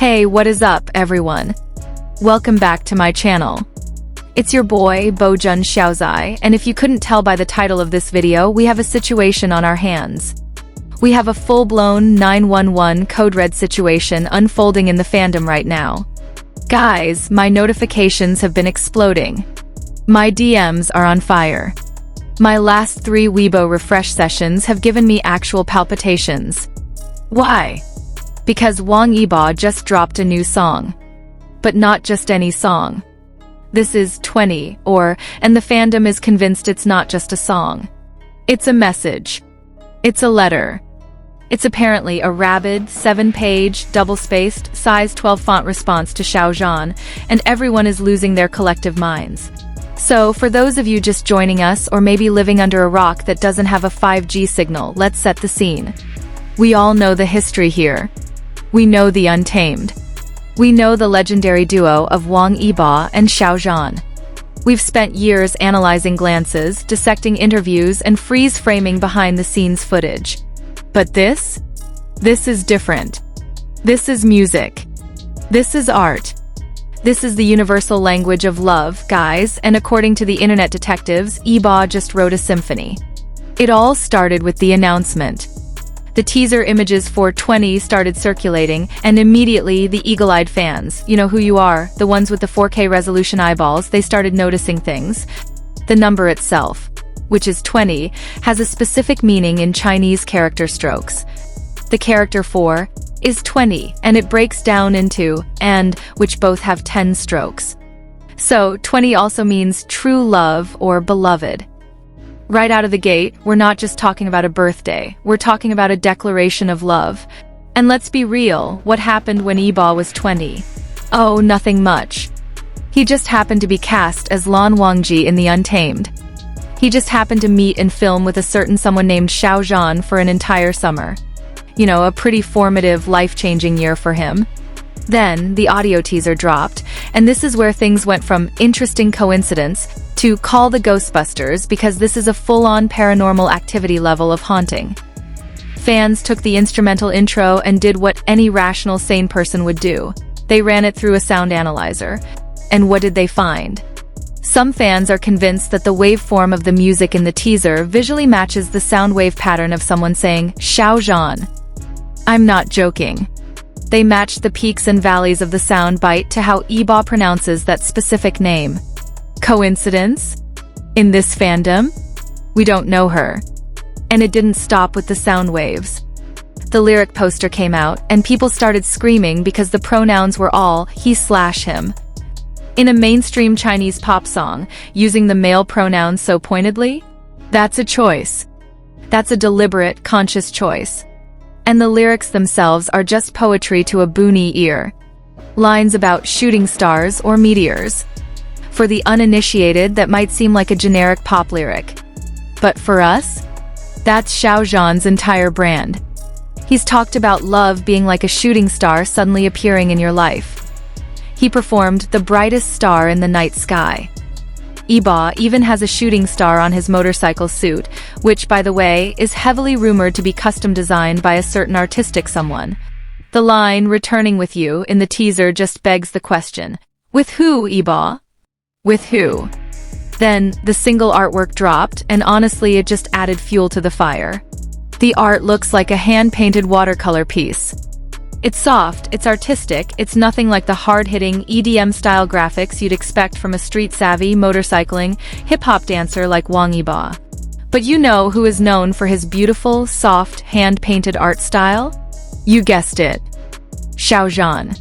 Hey, what is up, everyone? Welcome back to my channel. It's your boy, Bojun Xiao Zhan, and if you couldn't tell by the title of this video, we have a situation on our hands. We have a full-blown 911 code red situation unfolding in the fandom right now. Guys, my notifications have been exploding. My DMs are on fire. My last 3 Weibo refresh sessions have given me actual palpitations. Why? Because Wang Yibo just dropped a new song. But not just any song. This is 20, and the fandom is convinced it's not just a song. It's a message. It's a letter. It's apparently a rabid, 7-page, double-spaced, size 12 font response to Xiao Zhan, and everyone is losing their collective minds. So, for those of you just joining us or maybe living under a rock that doesn't have a 5G signal, let's set the scene. We all know the history here. We know the Untamed. We know the legendary duo of Wang Yibo and Xiao Zhan. We've spent years analyzing glances, dissecting interviews, and freeze-framing behind-the-scenes footage. But this is different. This is music. This is art. This is the universal language of love, guys, and according to the internet detectives, Yibo just wrote a symphony. It all started with the announcement. The teaser images for 20 started circulating, and immediately the eagle-eyed fans, you know who you are, the ones with the 4K resolution eyeballs, they started noticing things. The number itself, which is 20, has a specific meaning in Chinese character strokes. The character 4 is 20, and it breaks down into and, which both have 10 strokes. So, 20 also means true love or beloved. Right out of the gate, we're not just talking about a birthday, we're talking about a declaration of love. And let's be real, what happened when Yibo was 20? Oh, nothing much. He just happened to be cast as Lan Wangji in The Untamed. He just happened to meet and film with a certain someone named Xiao Zhan for an entire summer. You know, a pretty formative, life-changing year for him. Then, the audio teaser dropped, and this is where things went from interesting coincidence to call the Ghostbusters because this is a full-on paranormal activity level of haunting. Fans took the instrumental intro and did what any rational, sane person would do. They ran it through a sound analyzer. And what did they find? Some fans are convinced that the waveform of the music in the teaser visually matches the sound wave pattern of someone saying, Xiao Zhan. I'm not joking. They matched the peaks and valleys of the sound bite to how Yibo pronounces that specific name. Coincidence? In this fandom? We don't know her. And it didn't stop with the sound waves. The lyric poster came out, and people started screaming because the pronouns were all he/him. In a mainstream Chinese pop song, using the male pronouns so pointedly? That's a choice. That's a deliberate, conscious choice. And the lyrics themselves are just poetry to a boony ear. Lines about shooting stars or meteors. For the uninitiated, that might seem like a generic pop lyric. But for us, that's Xiao Zhan's entire brand. He's talked about love being like a shooting star suddenly appearing in your life. He performed The Brightest Star in the Night Sky. Yibo even has a shooting star on his motorcycle suit, which, by the way, is heavily rumored to be custom designed by a certain artistic someone. The line, returning with you, in the teaser just begs the question, with who, Yibo? With who? Then, the single artwork dropped, and honestly it just added fuel to the fire. The art looks like a hand-painted watercolor piece. It's soft, it's artistic, it's nothing like the hard-hitting, EDM-style graphics you'd expect from a street-savvy, motorcycling, hip-hop dancer like Wang Yibo. But you know who is known for his beautiful, soft, hand-painted art style? You guessed it. Xiao Zhan.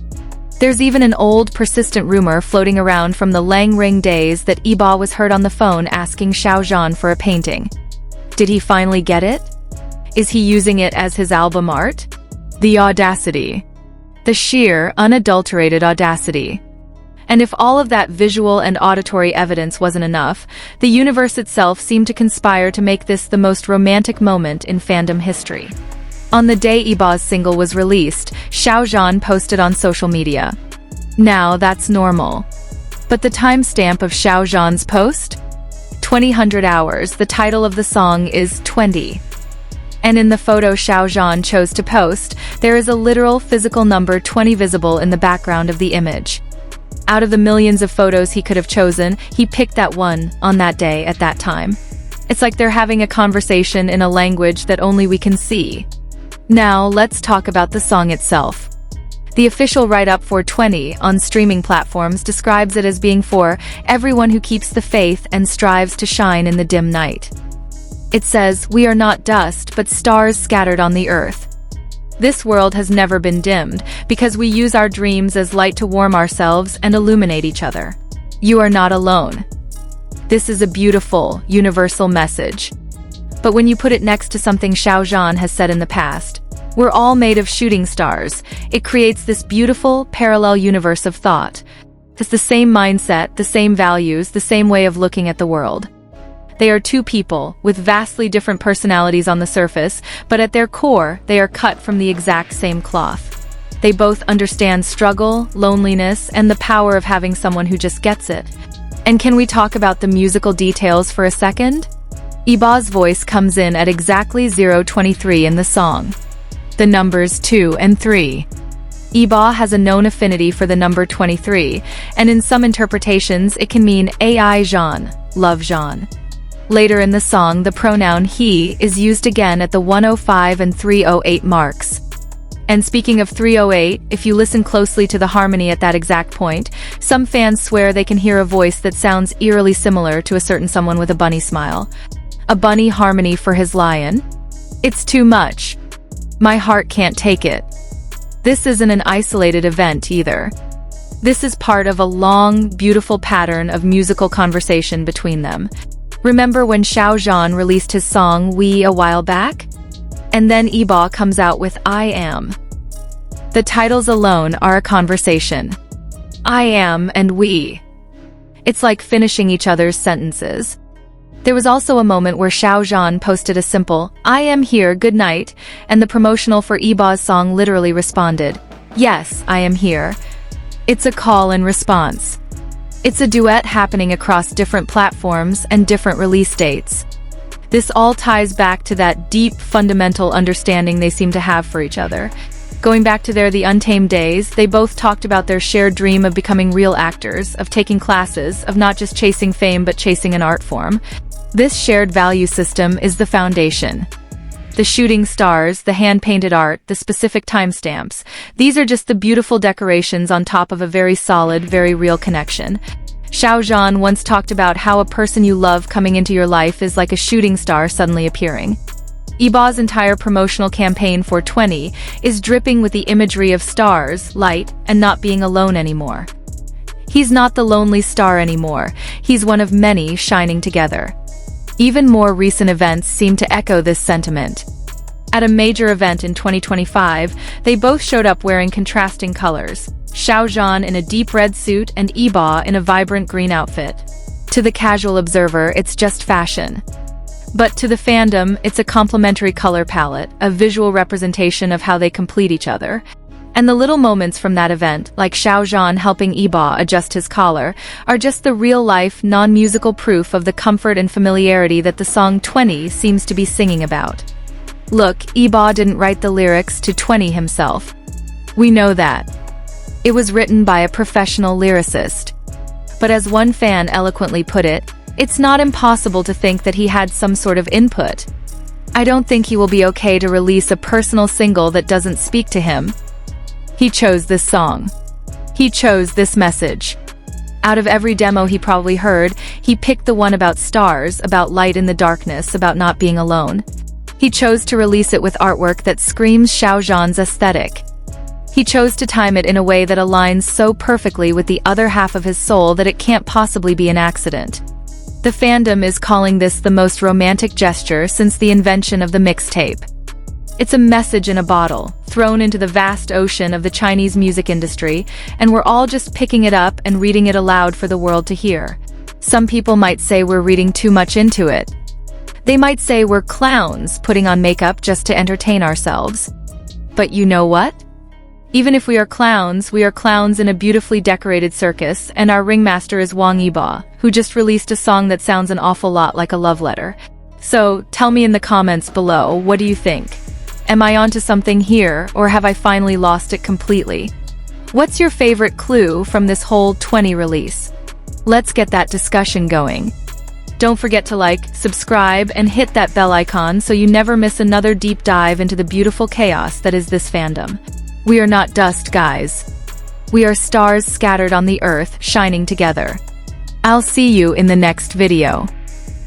There's even an old, persistent rumor floating around from the Lang Ring days that Yibo was heard on the phone asking Xiao Zhan for a painting. Did he finally get it? Is he using it as his album art? The audacity. The sheer, unadulterated audacity. And if all of that visual and auditory evidence wasn't enough, the universe itself seemed to conspire to make this the most romantic moment in fandom history. On the day Yibo's single was released, Xiao Zhan posted on social media. Now that's normal. But the timestamp of Xiao Zhan's post? 2000 hours. The title of the song is 20. And in the photo Xiao Zhan chose to post, there is a literal physical number 20 visible in the background of the image. Out of the millions of photos he could have chosen, he picked that one, on that day, at that time. It's like they're having a conversation in a language that only we can see. Now, let's talk about the song itself. The official write-up for 20 on streaming platforms describes it as being for everyone who keeps the faith and strives to shine in the dim night. It says, "We are not dust, but stars scattered on the earth. This world has never been dimmed, because we use our dreams as light to warm ourselves and illuminate each other. You are not alone." This is a beautiful, universal message. But when you put it next to something Xiao Zhan has said in the past, "We're all made of shooting stars," it creates this beautiful, parallel universe of thought. It's the same mindset, the same values, the same way of looking at the world. They are two people, with vastly different personalities on the surface, but at their core, they are cut from the exact same cloth. They both understand struggle, loneliness, and the power of having someone who just gets it. And can we talk about the musical details for a second? Yibo's voice comes in at exactly 0:23 in the song. The numbers 2 and 3. Yibo has a known affinity for the number 23, and in some interpretations it can mean AI Zhan, love Zhan. Later in the song, the pronoun he is used again at the 105 and 308 marks. And speaking of 308, if you listen closely to the harmony at that exact point, some fans swear they can hear a voice that sounds eerily similar to a certain someone with a bunny smile. A bunny harmony for his lion? It's too much. My heart can't take it. This isn't an isolated event either. This is part of a long, beautiful pattern of musical conversation between them. Remember when Xiao Zhan released his song We a while back? And then Yibo comes out with I Am. The titles alone are a conversation. I am and we. It's like finishing each other's sentences. There was also a moment where Xiao Zhan posted a simple, "I am here, good night," and the promotional for Yibo's song literally responded, "Yes, I am here." It's a call and response. It's a duet happening across different platforms and different release dates. This all ties back to that deep, fundamental understanding they seem to have for each other. Going back to The Untamed Days, they both talked about their shared dream of becoming real actors, of taking classes, of not just chasing fame but chasing an art form. This shared value system is the foundation. The shooting stars, the hand-painted art, the specific timestamps, these are just the beautiful decorations on top of a very solid, very real connection. Xiao Zhan once talked about how a person you love coming into your life is like a shooting star suddenly appearing. Yibo's entire promotional campaign for 20 is dripping with the imagery of stars, light, and not being alone anymore. He's not the lonely star anymore, he's one of many shining together. Even more recent events seem to echo this sentiment. At a major event in 2025, they both showed up wearing contrasting colors. Xiao Zhan in a deep red suit and Yibo in a vibrant green outfit. To the casual observer, it's just fashion. But to the fandom, it's a complementary color palette, a visual representation of how they complete each other. And the little moments from that event, like Xiao Zhan helping Yibo adjust his collar, are just the real-life, non-musical proof of the comfort and familiarity that the song 20 seems to be singing about. Look, Yibo didn't write the lyrics to 20 himself. We know that. It was written by a professional lyricist. But as one fan eloquently put it, it's not impossible to think that he had some sort of input. I don't think he will be okay to release a personal single that doesn't speak to him. He chose this song. He chose this message. Out of every demo he probably heard, he picked the one about stars, about light in the darkness, about not being alone. He chose to release it with artwork that screams Xiao Zhan's aesthetic. He chose to time it in a way that aligns so perfectly with the other half of his soul that it can't possibly be an accident. The fandom is calling this the most romantic gesture since the invention of the mixtape. It's a message in a bottle, thrown into the vast ocean of the Chinese music industry, and we're all just picking it up and reading it aloud for the world to hear. Some people might say we're reading too much into it. They might say we're clowns putting on makeup just to entertain ourselves. But you know what? Even if we are clowns in a beautifully decorated circus, and our ringmaster is Wang Yibo, who just released a song that sounds an awful lot like a love letter. So, tell me in the comments below, what do you think? Am I onto something here, or have I finally lost it completely? What's your favorite clue from this whole 20 release? Let's get that discussion going. Don't forget to like, subscribe, and hit that bell icon so you never miss another deep dive into the beautiful chaos that is this fandom. We are not dust, guys. We are stars scattered on the earth, shining together. I'll see you in the next video.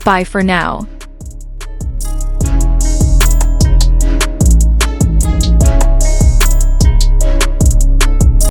Bye for now.